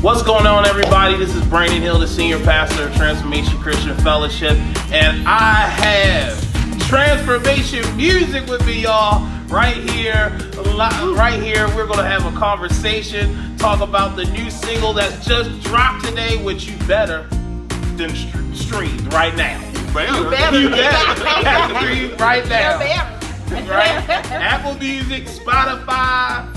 What's going on, everybody? This is Brandon Hill, the Senior Pastor of Transformation Christian Fellowship, and I have Transformation Music with me, y'all. Right here, we're going to have a conversation, talk about the new single that's just dropped today, which you better than stream right now. You better. You better stream right now. Right? Apple Music, Spotify.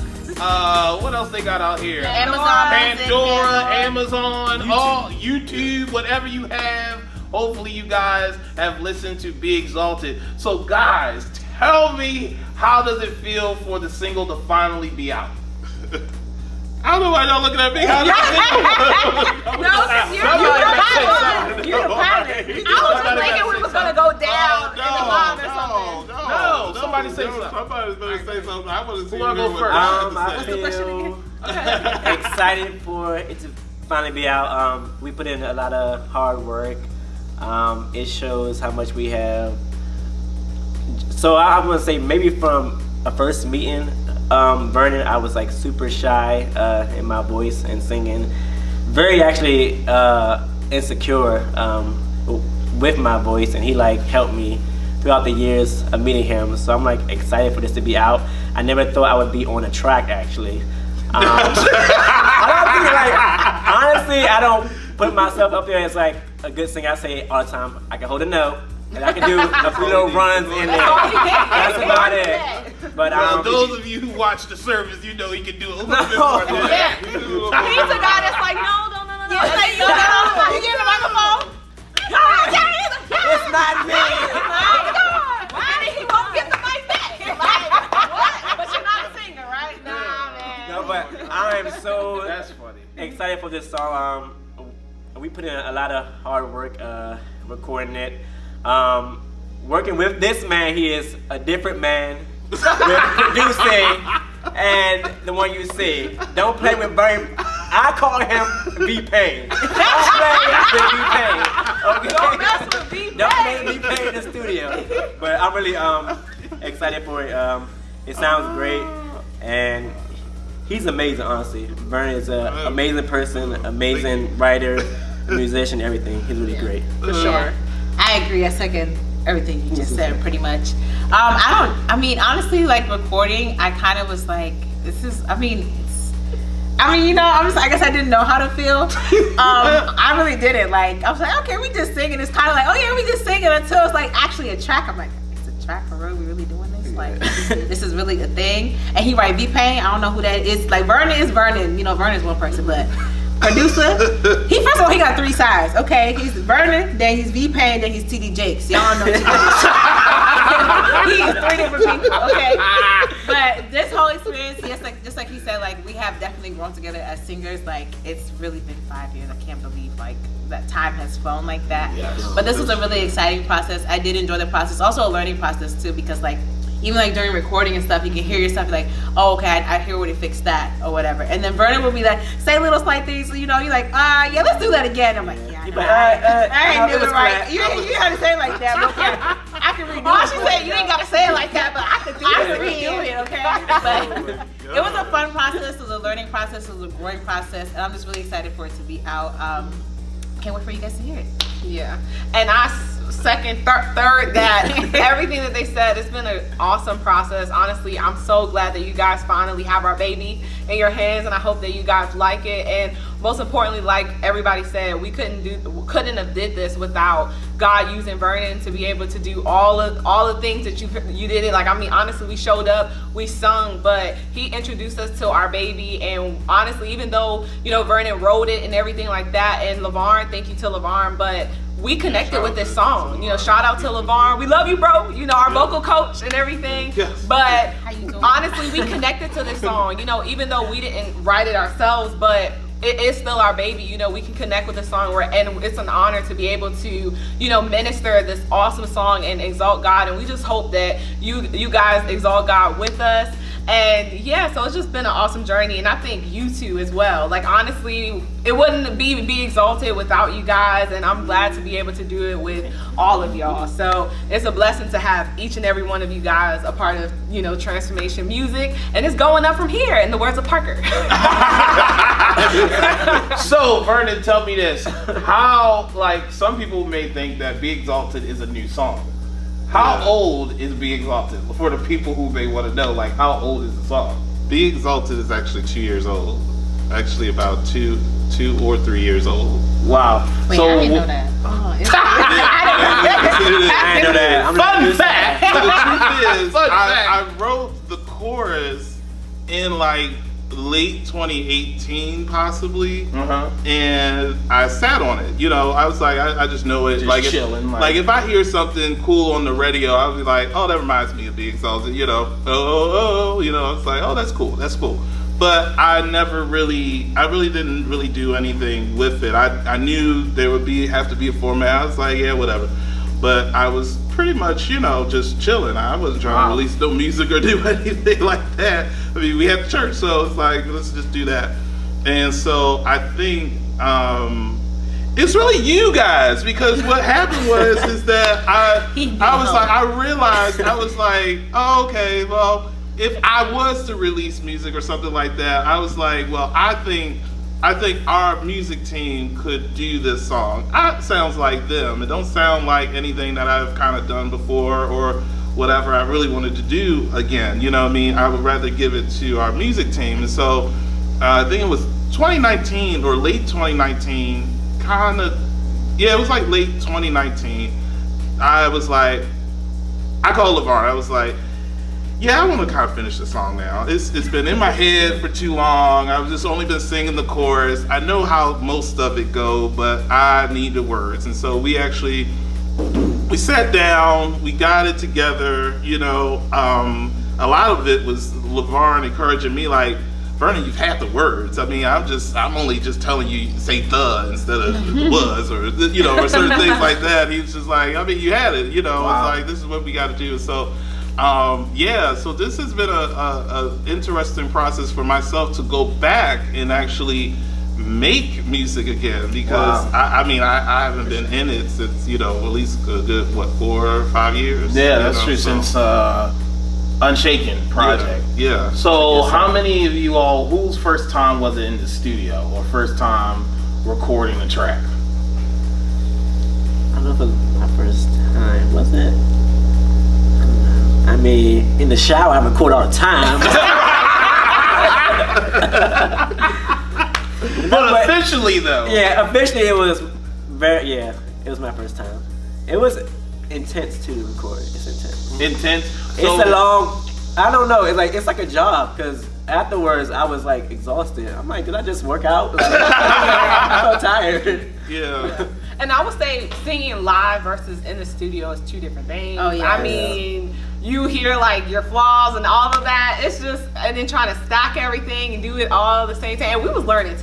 What else they got out here? Pandora, Amazon, all YouTube, whatever you have. Hopefully you guys have listened to Be Exalted. So guys, tell me, how does it feel for the single to finally be out? I don't know why y'all looking at me. How does it feel? You're the pilot. I was just thinking we was gonna go down in the line or something. No, somebody say something. Somebody's gonna say something. I want to see who go first. I feel excited for it to finally be out. We put in a lot of hard work. It shows how much we have. So I want to say maybe from a first meeting, Vernon, I was like super shy in my voice and singing. Very actually insecure with my voice, and he like helped me throughout the years of meeting him. So I'm like excited for this to be out. I never thought I would be on a track actually. I don't think honestly, I don't put myself up there as like a good singer. I say all the time, I can hold a note and I can do a few little runs in there. That's about it. But those of you who watch the service, you know he can do a little bit more than that. He's a guy that's like, no. You get the microphone. it's not me. He won't get the mic back. Like, what? But you're not a singer, right? Nah, man. No, but I am so That's funny. excited for this song. We put in a lot of hard work recording it. Working with this man, he is a different man with producing and the one you see. Don't play with Bernie. I call him V-Pain. Don't play with V-Pain. Okay? Don't mess with V-Pain. Don't play with V-Pain in the studio. But I'm really excited for it. It sounds great, and he's amazing, honestly. Vernon is an amazing person, amazing writer, musician, everything. He's really great. For sure. I agree. I second everything you just said, pretty much. Honestly, like recording, I kind of was like, I guess I didn't know how to feel. I really didn't. Like, I was like, okay, we just singing. It's kind of like, oh yeah, we just singing, until it's like actually a track. I'm like, it's a track for real? We really doing this? Like, this is really a thing. And he write V-Pain. I don't know who that is. Like, Vernon is Vernon. You know, Vernon's one person, but producer, first of all, he got three sides. Okay, he's Vernon, then he's V-Pain, then he's TD Jakes. Y'all know TD Jakes. He is three different people. Okay, but this whole experience, yes, like just like he said, like we have definitely grown together as singers. Like it's really been 5 years. I can't believe like that time has flown like that. Yes. But this was a really exciting process. I did enjoy the process. Also a learning process too, because like even like during recording and stuff, you can hear yourself like, oh, okay, I hear where they fixed that or whatever. And then Vernon would be like, say little slight things, so, you know, you're like, yeah, let's do that again. I'm like, yeah, I ain't doing it right. You had to say it like that, but okay, I can redo it. She said you ain't got to say it like that, but I can redo it, okay? But it was a fun process. It was a learning process. It was a growing process. And I'm just really excited for it to be out. Can't wait for you guys to hear it. Yeah, and I second, third that everything that they said. It's been an awesome process. Honestly, I'm so glad that you guys finally have our baby in your hands, and I hope that you guys like it. And most importantly, like everybody said, we couldn't have did this without God using Vernon to be able to do all the things that you did it. Like, I mean, honestly, we showed up, we sung, but he introduced us to our baby. And honestly, even though, you know, Vernon wrote it and everything like that, and LeVarn, thank you to LeVarn, but we connected with this song. You know, shout out to LeVarn. We love you, bro. You know, our vocal coach and everything. Yes. But honestly, we connected to this song. You know, even though we didn't write it ourselves, but it is still our baby. You know, we can connect with the song, and it's an honor to be able to, you know, minister this awesome song and exalt God. And we just hope that you guys exalt God with us. And yeah, so it's just been an awesome journey, and I think you too as well. Like, honestly, it wouldn't be Exalted without you guys, and I'm glad to be able to do it with all of y'all. So it's a blessing to have each and every one of you guys a part of, you know, Transformation Music, and it's going up from here, in the words of Parker. So, Vernon, tell me this. How, like, some people may think that Be Exalted is a new song. How old is Be Exalted? For the people who may want to know, like, how old is the song? Be Exalted is actually 2 years old. Actually, about two or 3 years old. Wow. Wait, so, I didn't know that. I didn't know that. Fun fact. So the truth is, Fun fact. I wrote the chorus in like late 2018, possibly, and I sat on it. You know, I was like, I just know it. Just like chilling. Like if I hear something cool on the radio, I'll be like, oh, that reminds me of Be Exalted. You know, you know, it's like, oh, that's cool. But I really didn't really do anything with it. I knew there would have to be a format. I was like, yeah, whatever. But I was pretty much, you know, just chilling. I wasn't trying to release no music or do anything like that. I mean, we had church, so it's like, let's just do that. And so I think it's really you guys, because what happened is that I realized, oh, okay, well, if I was to release music or something like that, I was like, well, I think our music team could do this song. It sounds like them. It don't sound like anything that I've kind of done before or whatever I really wanted to do again. You know what I mean? I would rather give it to our music team. And so I think it was 2019 or late 2019, it was like late 2019. I was like, I called LeVar. I was like, yeah, I want to kind of finish the song now. It's been in my head for too long. I've just only been singing the chorus. I know how most of it go, but I need the words. And so we sat down, we got it together. You know, a lot of it was LeVar encouraging me, like, Vernon, you've had the words. I mean, I'm only just telling you say the instead of was, or you know, or certain things like that. He was just like, I mean, you had it. You know, It's like, this is what we got to do. So. So this has been a interesting process for myself to go back and actually make music again, because I haven't been in it since, you know, at least a good 4 or 5 years. Yeah, that's true. So. Since Unshaken project. Yeah. So how many of you all, whose first time was it in the studio or first time recording a track? I don't know if it was my first time, was it? I mean, in the shower, I record all the time. But officially, though. Yeah, officially, it was it was my first time. It was intense to record. It's intense. Intense? So, it's a long, I don't know, it's like a job, because afterwards, I was like exhausted. I'm like, did I just work out? Like, I'm so tired. Yeah. And I would say singing live versus in the studio is 2 different things. Oh, yeah. I mean, you hear like your flaws and all of that. It's just, and then trying to stack everything and do it all at the same time. And we was learning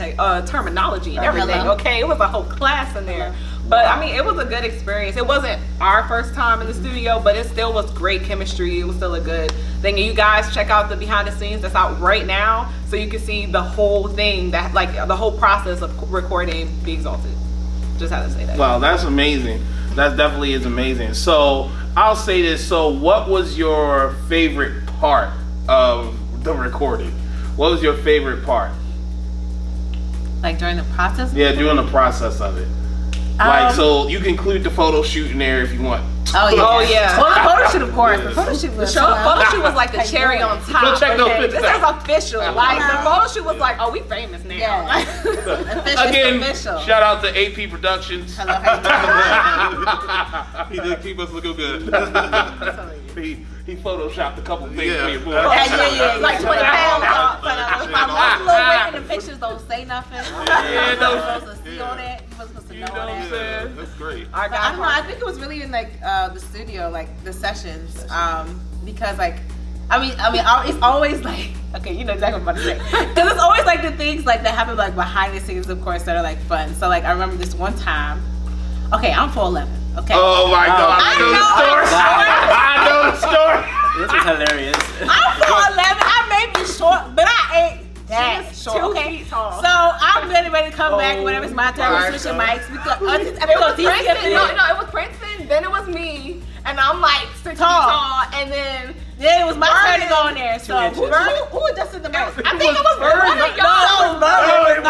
terminology and everything. Hello. Okay, it was a whole class in there. But I mean, it was a good experience. It wasn't our first time in the studio, but it still was great chemistry. It was still a good thing. And you guys check out the behind the scenes that's out right now, so you can see the whole thing, that like the whole process of recording Be Exalted. Just had to say that. Wow, that's amazing. That definitely is amazing. So I'll say this. So what was your favorite part of the recording? What was your favorite part? Like during the process? Yeah, during the process of it. Like, so you can include the photo shoot in there if you want. Oh yeah. Oh yeah. Well, the photo shoot, of course. The photo shoot was photo shoot was like the cherry on top. Go check those pictures This is out. official. Like the photo shoot was like, oh, we famous now. Yeah. Again, official. shout out to AP Productions. Hello, how He did keep us looking good. He photoshopped a couple things Yeah. for you, boy. Yeah. Like 20 pounds off. Yeah. My little weight in the pictures don't say nothing. Yeah, You're not supposed to see all that. You're supposed to know all that. saying? That's great. I But I don't know. I think it was really in like the studio, like the sessions, because like, I mean, it's always like, okay, you know exactly what I'm about to say, because it's always like the things like that happen like behind the scenes, of course, that are like fun. So like, I remember this one time. Okay, I'm 4'11". Okay. Oh my God! I know the story. This was hilarious. I'm 4'11". I may be short, but I ain't that She is short. 2 Okay. feet tall. So I'm getting ready to come back whenever it's my turn. We're switching mics. It was Princeton. No, it was Princeton. Then it was me, and I'm like 6 feet tall, and then Yeah, it was my turn to go in there. So inches. who adjusted the mic? I think it was Vernon. No, it was Vernon.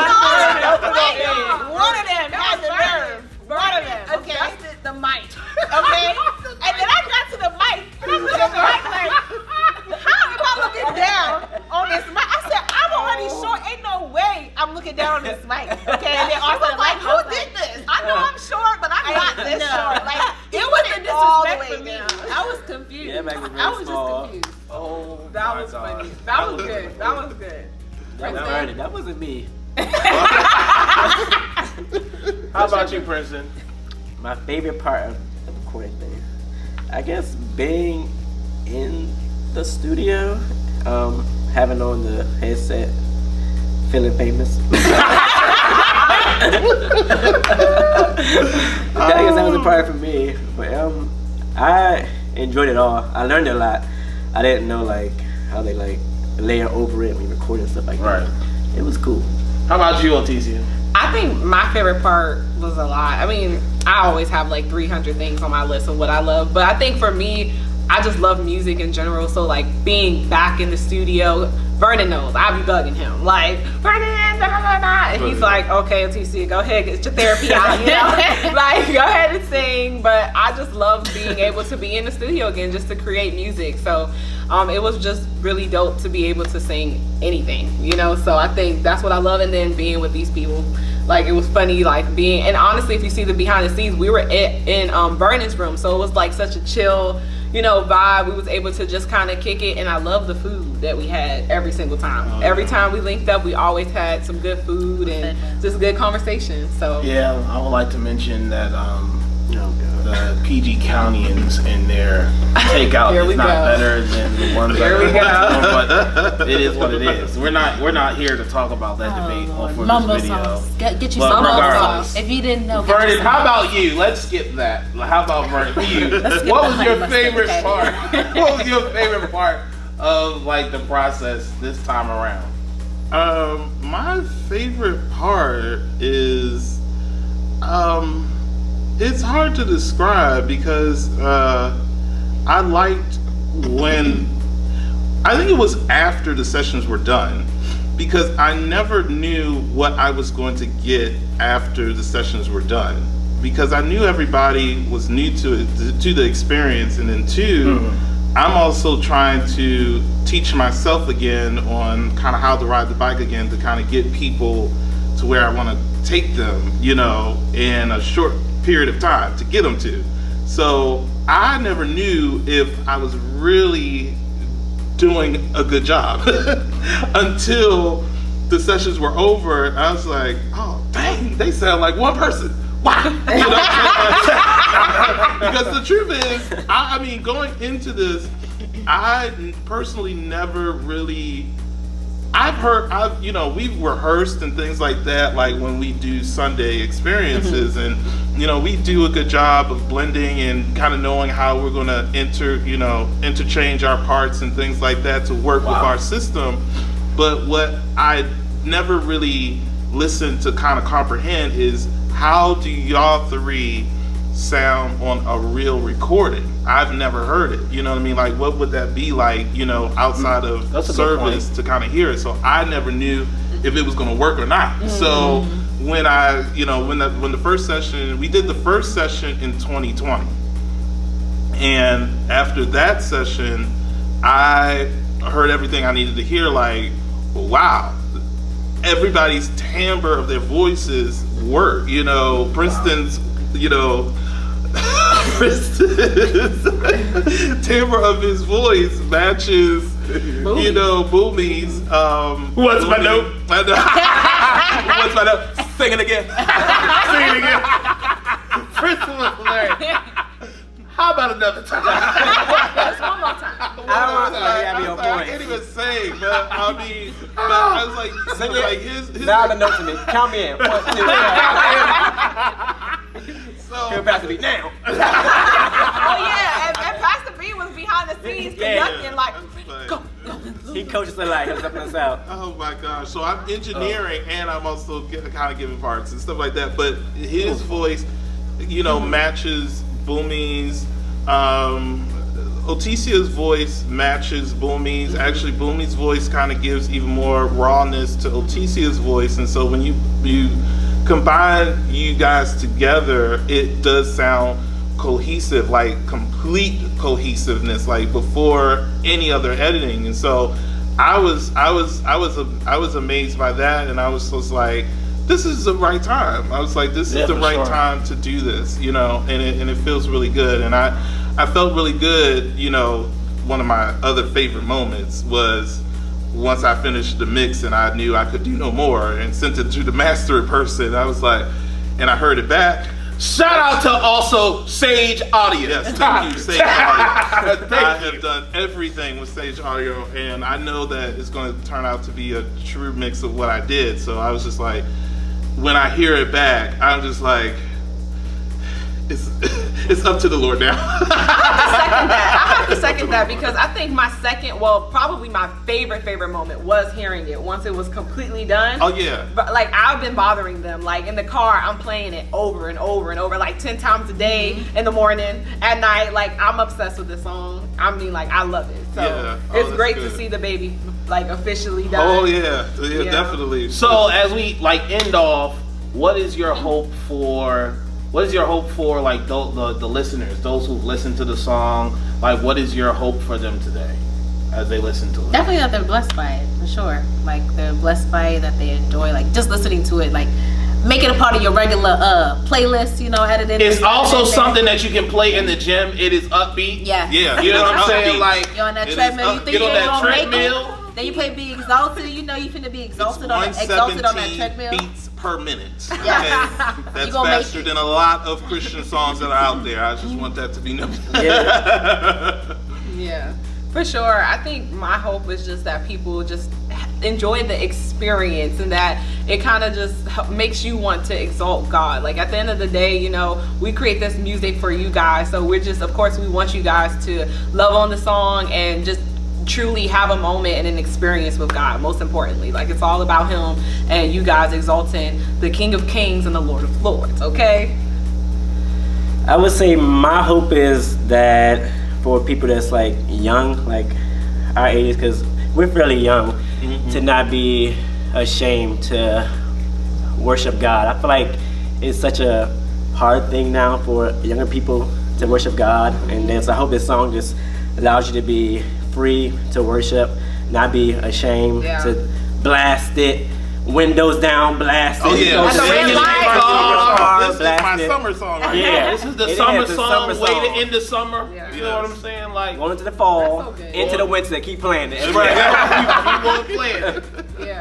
looking down on this mic. Okay, and then also like, who did this? I know I'm short, but I'm not this short. Like it wasn't disrespect for me. I was confused. Yeah, back I was just confused. Oh, That was funny. That was good. That was good. That wasn't me. How about you, Princeton? My favorite part of the recording thing, I guess, being in the studio, having on the headset, feeling famous. I guess that was a part for me. But I enjoyed it all. I learned a lot. I didn't know like how they like layer over it when you record and stuff like that. It was cool. How about you, Otissia? I think my favorite part was a lot. I mean, I always have like 300 things on my list of what I love, but I think for me, I just love music in general. So like being back in the studio, Vernon knows. I be bugging him like, Vernon, and he's like, okay, Otissia, go ahead, get your therapy out, you know, like go ahead and sing. But I just love being able to be in the studio again, just to create music. So it was just really dope to be able to sing anything, you know. So I think that's what I love. And then being with these people, like it was funny, like being, and honestly, if you see the behind the scenes, we were in Vernon's room, so it was like such a chill, you know, vibe. We was able to just kind of kick it, and I love the food that we had every single time. Every time we linked up, we always had some good food and just good conversation. So yeah, I would like to mention that the PG Countyans in their takeout is not better than the ones Here we but it is what it is. We're not here to talk about that debate for Mumbo this video. sauce. Get you But some mumbo regardless, sauce. If you didn't know, Vernon, how about you? Let's skip that. How about Vernon? You. What was your favorite part? What was your favorite part of like the process this time around? My favorite part is it's hard to describe because I liked when, I think it was after the sessions were done, because I never knew what I was going to get after the sessions were done, because I knew everybody was new to the experience, and then two, I'm also trying to teach myself again on kind of how to ride the bike again, to kind of get people to where I want to take them, you know, in a short period of time to get them to. So I never knew if I was really doing a good job until the sessions were over, and I was like, oh dang, they sound like one person. Wow. You know? Because the truth is, I mean, going into this, I personally never really, you know, we've rehearsed and things like that, like when we do Sunday experiences, and you know, we do a good job of blending and kind of knowing how we're going to interchange our parts and things like that to work with our system. But what I never really listened to kind of comprehend is, how do y'all three sound on a real recording? I've never heard it. You know what I mean? Like, what would that be like, you know, outside of service to kind of hear it? So I never knew if it was going to work or not. So when I, you know, when the first session, we did the first session in 2020. And after that session, I heard everything I needed to hear, like, wow, everybody's timbre of their voices work. You know, Princeton's, you know, Princeton's timbre of his voice matches, you know, Boomy's. What's my note? What's my note? Sing it again. Sing it again. Princeton was hilarious. How about another time? Just one more time. I don't want to have your I voice. can't even sing, but I mean, but I was like, his Now the note to me. Count me in. 1, 2, 3. so He'll pass the beat now. Oh yeah, and Pastor B was behind the scenes conducting, like, go. He coaches the light. He's up and out. oh my gosh! So I'm engineering and I'm also kind of giving parts and stuff like that. But his voice, you know, matches Boomy's. Otissia's voice matches Boomy's. Actually, Boomy's voice kind of gives even more rawness to Otissia's voice, and so when you combine you guys together, it does sound cohesive, like complete cohesiveness, like before any other editing. And so I was amazed by that, and I was just like, this is the right time. I was like, this is the right time to do this, you know, and it feels really good. And I felt really good, you know. One of my other favorite moments was once I finished the mix and I knew I could do no more and sent it to the master person. I was like, and I heard it back. Shout out to also Sage Audio. Yes, thank you, Sage Audio. I have done everything with Sage Audio, and I know that it's going to turn out to be a true mix of what I did. So I was just like, when I hear it back, I'm just like, it's up to the Lord now. I have to second that because I think probably my favorite moment was hearing it once it was completely done. Oh yeah. But like I've been bothering them. Like in the car, I'm playing it over and over and over, like 10 times a day, in the morning, at night. Like I'm obsessed with this song. I mean, like I love it. So it's great to see the baby like officially done. Oh yeah, definitely. So as we like end off, what is your hope for? What is your hope for like the listeners, those who've listened to the song? Like, what is your hope for them today as they listen to it? Definitely that they're blessed by it, for sure. Like they're blessed by it, that they enjoy like just listening to it. Like make it a part of your regular playlist, you know, edited. It's also something that you can play in the gym. It is upbeat. Yeah. Yeah. You know what I'm saying? Like you're on that treadmill, you think get on you're that gonna make treadmill. it. Then you play Be Exalted, you know you finna be exalted on that treadmill. Beats per minute. Yes. Okay? That's faster than a lot of Christian songs that are out there. I just want that to be known. Yeah, for sure. I think my hope is just that people just enjoy the experience and that it kind of just makes you want to exalt God. Like at the end of the day, you know, we create this music for you guys. So we're just, of course, we want you guys to love on the song and just truly have a moment and an experience with God, most importantly. Like it's all about him and you guys exalting the King of Kings and the Lord of Lords, okay? I would say my hope is that for people that's like young, like our age, because we're fairly young, to not be ashamed to worship God. I feel like it's such a hard thing now for younger people to worship God, and then so I hope this song just allows you to be free to worship, not be ashamed to blast it, windows down, blast it. Oh yeah, this is my summer song right here. This is the summer song, way to end the summer. You know what I'm saying? Like going into the fall, into the winter, keep playing it. Keep on playing it.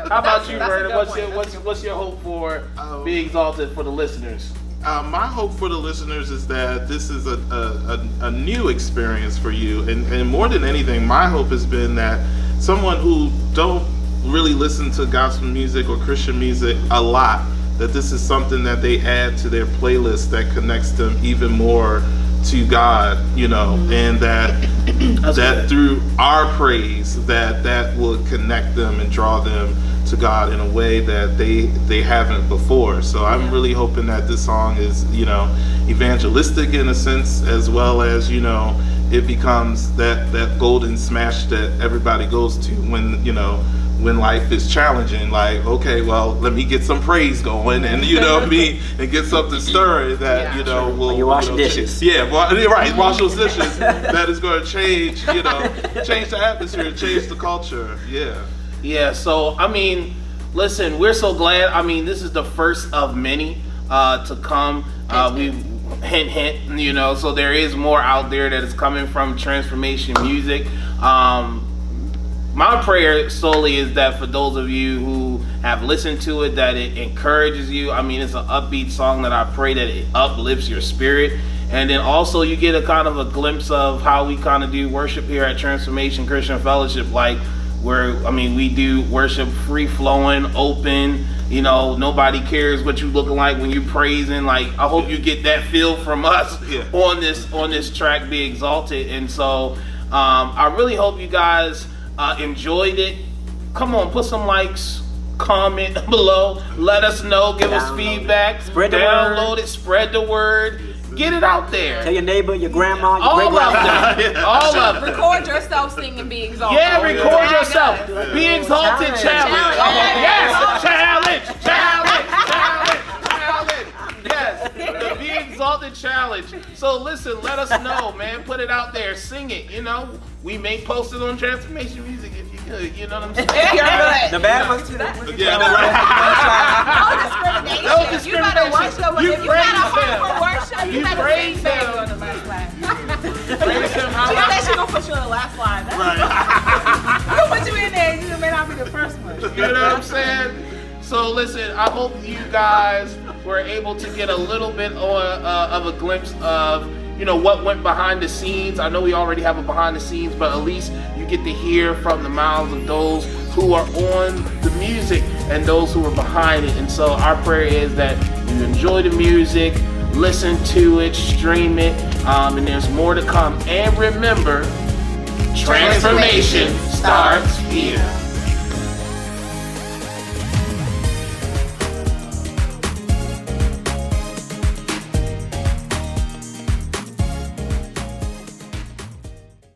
How about you, Vernon? What's your hope for Be Exalted for the listeners? My hope for the listeners is that this is a new experience for you, and more than anything, my hope has been that someone who don't really listen to gospel music or Christian music a lot, that this is something that they add to their playlist that connects them even more to God, you know, and that through our praise that will connect them and draw them to God in a way that they haven't before. So I'm really hoping that this song is, you know, evangelistic in a sense, as well as, you know, it becomes that golden smash that everybody goes to when, you know, when life is challenging. Like, okay, well, let me get some praise going, and you know what I mean, and get something stirring that you know will. You wash dishes. Right. Wash those dishes. That is going to change, you know, change the atmosphere, change the culture. Yeah. So I mean, listen, we're so glad. I mean, this is the first of many to come. We hint, you know. So there is more out there that is coming from Transformation Music. My prayer solely is that for those of you who have listened to it, that it encourages you. I mean, it's an upbeat song that I pray that it uplifts your spirit. And then also you get a kind of a glimpse of how we kind of do worship here at Transformation Christian Fellowship. Like, we do worship free flowing, open, you know, nobody cares what you looking like when you praising. Like, I hope you get that feel from us on this track, Be Exalted. And so I really hope you guys enjoyed it. Come on, put some likes, comment below, let us know, give us feedback, download it, spread the word, get it out there. Tell your neighbor, your grandma, your all great-grandma. All of them. Record yourself singing Be Exalted. Yeah, record yourself. Be Exalted challenge. Yes, challenge. Yes, the Be Exalted challenge. So listen, let us know, man. Put it out there, sing it. You know, we may post it on Transformation Music if you You know what I'm saying? You're good. The bad ones too. Yeah, right. No discrimination. You better worship. You If you got a praise heart for worship, you You better praise sing baby them. on the last line. Praise him how She said she gonna put you on the last line. We'll put you in there. You may not be the first one. You know what I'm saying? So listen, I hope you guys were able to get a little bit of a glimpse of, you know, what went behind the scenes. I know we already have a behind the scenes, but at least you get to hear from the mouths of those who are on the music and those who are behind it. And so our prayer is that you enjoy the music, listen to it, stream it, and there's more to come. And remember, transformation starts here.